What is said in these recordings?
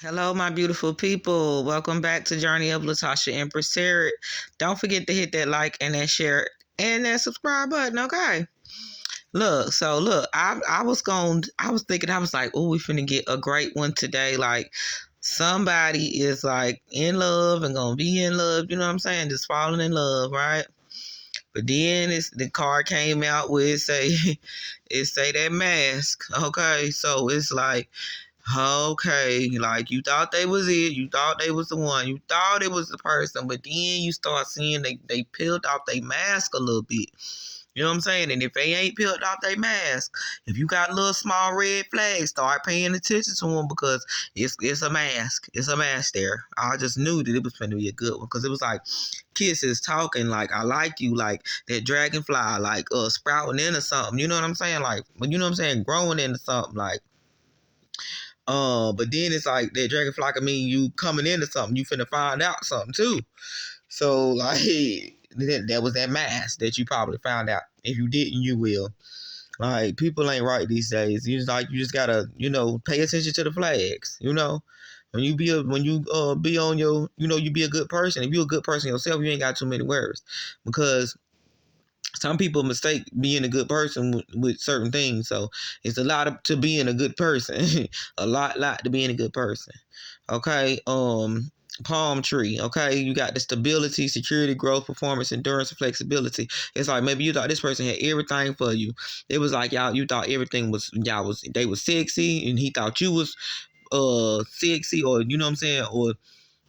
Hello, my beautiful people. Welcome back to Journey of Latasha Empress Tarot. Don't forget to hit that like and that share and that subscribe button, okay? Look, I was thinking, I was like, oh, we finna get a great one today. Like, somebody is like in love and gonna be in love, you know what I'm saying? Just falling in love, right? But then the card came out with it say that mask, okay? So it's like, okay, like you thought they was it, you thought they was the one, you thought it was the person, but then you start seeing they peeled off their mask a little bit. You know what I'm saying? And if they ain't peeled off their mask, if you got little small red flags, start paying attention to them because it's a mask. It's a mask there. I just knew that it was going to be a good one because it was like kisses, talking, like I like you, like that dragonfly, like sprouting into something. You know what I'm saying? Like, you know what I'm saying? Growing into something, like. But then it's like that dragonfly can mean you coming into something. You finna find out something too. So like that was that mask that you probably found out. If you didn't, you will. Like people ain't right these days. You just gotta, pay attention to the flags. When you be on your, you be a good person. If you're a good person yourself, you ain't got too many worries. Because some people mistake being a good person with certain things. So it's a lot to being a good person. a lot to being a good person. Okay. Palm tree. Okay. You got the stability, security, growth, performance, endurance, and flexibility. It's like maybe you thought this person had everything for you. It was like you thought everything was, they was sexy, and he thought you was sexy, or you know what I'm saying,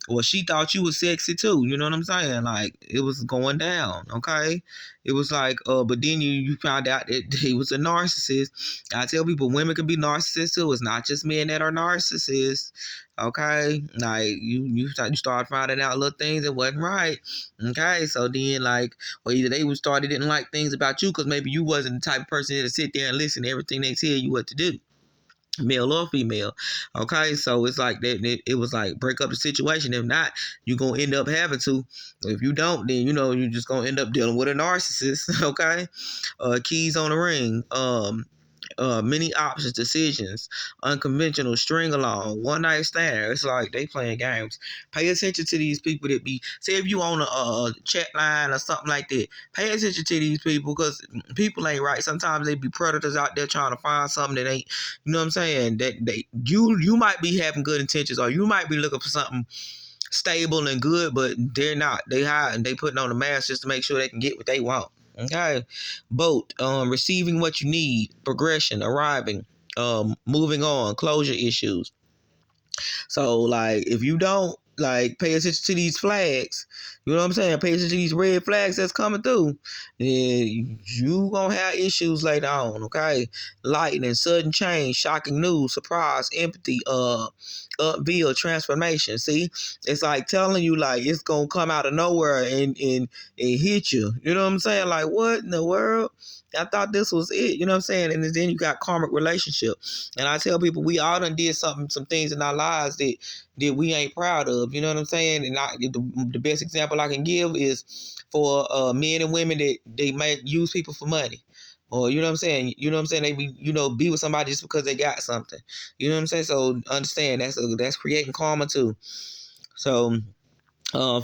or she thought you was sexy too. You know what I'm saying? Like it was going down. Okay, it was like, but then you found out that he was a narcissist. I tell people, women can be narcissists too. It's not just men that are narcissists. Okay, like you start finding out little things that wasn't right. Okay, so then like, well, either they didn't like things about you because maybe you wasn't the type of person to sit there and listen to everything they tell you what to do, male or female. Okay, so it's like that. It was like break up the situation. If not, you're gonna end up having to. If you don't, then you're just gonna end up dealing with a narcissist. Okay, keys on the ring. Many options, decisions, unconventional, string along, one night stand. It's like they playing games. Pay attention to these people that be. Say if you on a chat line or something like that. Pay attention to these people because people ain't right. Sometimes they be predators out there trying to find something that ain't. You know what I'm saying? That you might be having good intentions, or you might be looking for something stable and good, but they're not. They hide, they putting on a mask just to make sure they can get what they want. Okay. Boat, receiving what you need, progression, arriving, moving on, closure issues. So like if you don't like pay attention to these flags, you know what I'm saying? Pay attention to these red flags that's coming through, then you gonna have issues later on, okay? Lightning, sudden change, shocking news, surprise, empathy, upbuild, transformation. See? It's like telling you like it's gonna come out of nowhere and hit you. You know what I'm saying? Like what in the world? I thought this was it, you know what I'm saying? And then you got karmic relationship. And I tell people we all done did some things in our lives that we ain't proud of, you know what I'm saying? And the best example I can give is for men and women that they might use people for money. Or you know what I'm saying? You know what I'm saying? They be with somebody just because they got something. You know what I'm saying? So understand that's creating karma too. So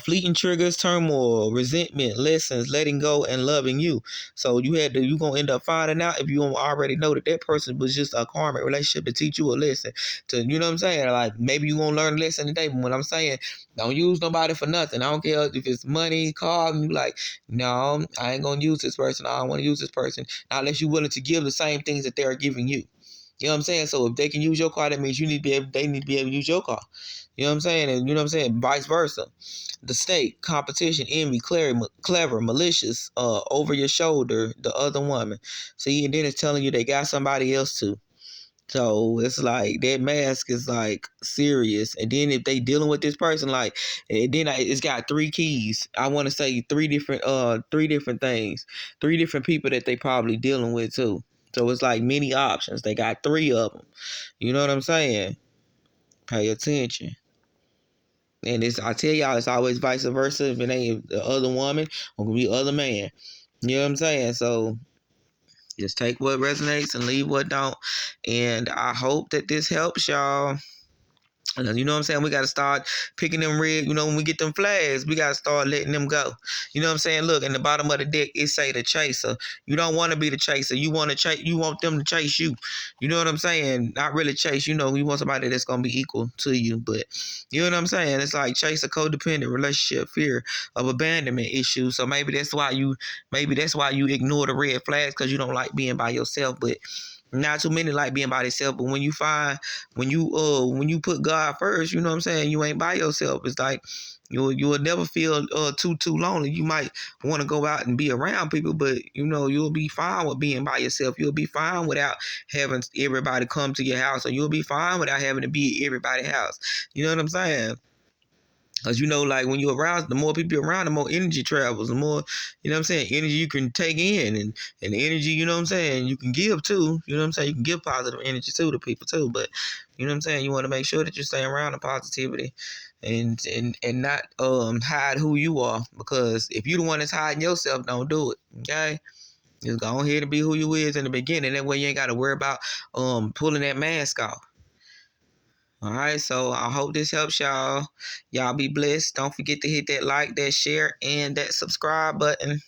fleeting triggers, turmoil, resentment, lessons, letting go, and loving you. So you gonna end up finding out if you don't already know that person was just a karmic relationship to teach you a lesson. To you know what I'm saying? Like maybe you gonna learn a lesson today. But when I'm saying don't use nobody for nothing. I don't care if it's money, car, and you like, no, I ain't gonna use this person. I don't want to use this person. Not unless you're willing to give the same things that they're giving you. You know what I'm saying? So if they can use your car, that means they need to be able to use your car. You know what I'm saying? And you know what I'm saying? Vice versa. The state, competition, envy, clever, malicious, over your shoulder, the other woman. See, and then it's telling you they got somebody else too. So it's like that mask is like serious. And then if they dealing with this person, like, and then it's got three keys. I want to say three different things, three different people that they probably dealing with too. So it's like many options. They got three of them. You know what I'm saying? Pay attention. And I tell y'all, it's always vice versa. If it ain't the other woman, or gonna be other man. You know what I'm saying? So just take what resonates and leave what don't. And I hope that this helps y'all. You know what I'm saying? We got to start picking them red. You know, when we get them flags, we got to start letting them go. You know what I'm saying? Look, in the bottom of the deck, it say the chaser. You don't want to be the chaser. You want to chase. You want them to chase you. You know what I'm saying? Not really chase. You know, you want somebody that's gonna be equal to you. But you know what I'm saying? It's like chase a codependent relationship, fear of abandonment issue. So maybe that's why you ignore the red flags because you don't like being by yourself. But not too many like being by themselves, but when you put God first, you know what I'm saying, you ain't by yourself. It's like you'll never feel too lonely. You might want to go out and be around people, but you know you'll be fine with being by yourself. You'll be fine without having everybody come to your house, or you'll be fine without having to be at everybody's house. You know what I'm saying? Because, you know, like when you're around, the more people you're around, the more energy travels, the more, you know what I'm saying, energy you can take in and energy, you know what I'm saying, you can give too. You know what I'm saying? You can give positive energy to people too. But, you know what I'm saying, you want to make sure that you stay around the positivity and not hide who you are. Because if you're the one that's hiding yourself, don't do it. Okay? Just go ahead and be who you is in the beginning. That way you ain't got to worry about pulling that mask off. All right, so I hope this helps y'all. Y'all be blessed. Don't forget to hit that like, that share, and that subscribe button.